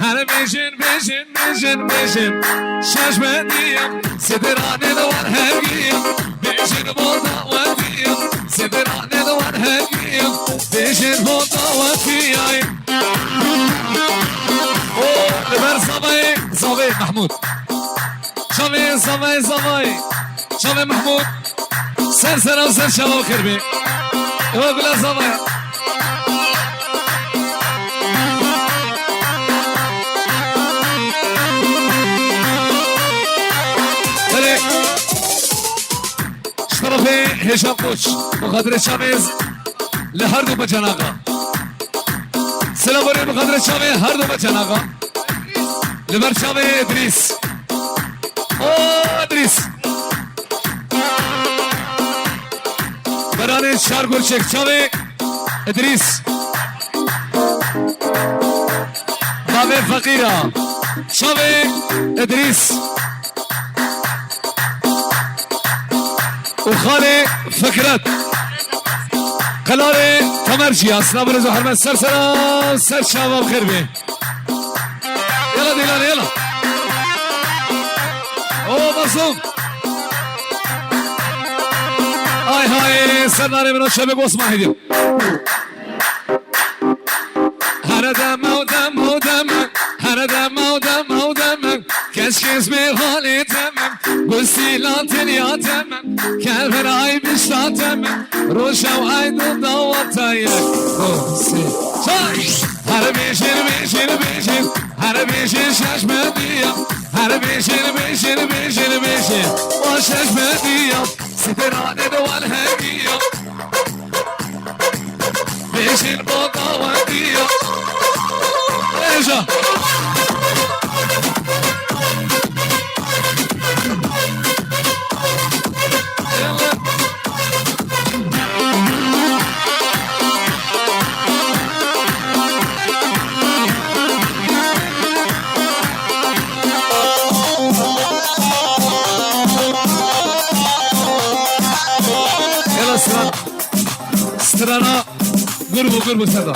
هر بیشین بیشین بیشین بیشین ششم دیم سدرانه دوار هرگیم بیشین بوداوتیم سدرانه دوار هرگیم بیشین بوداوتیم او لبر صبای محمود صبای محمود سر و سر شباب خربی او گلا صبای اشترافي هشام قوش بقدر شامز لهر دو بچن آقا سلام بره بقدر شامه هر دو بچن آقا لبر شامه ادریس ادریس برانه شار گرچک شامه ادریس بابه فقیرا شامه ادریس وخالي فكرت قلاري تمرجي اصلا برزو حرمت سر شباب خير بيه يلا ديلان يلا اوه مصوم هاي سرناري من الشباب واسمع هديو هر دم هر دم كشكش بحالي تمام بسيلاتن يا تمام كالبر عي بشتا تمام روشا وعيد ودواتايك هر بيشين هر بيشين شاش مدية هر بيشين وشاش مدية ستراني دوال هدية بيشين بوداواتية ايجا Strana, grubu sada.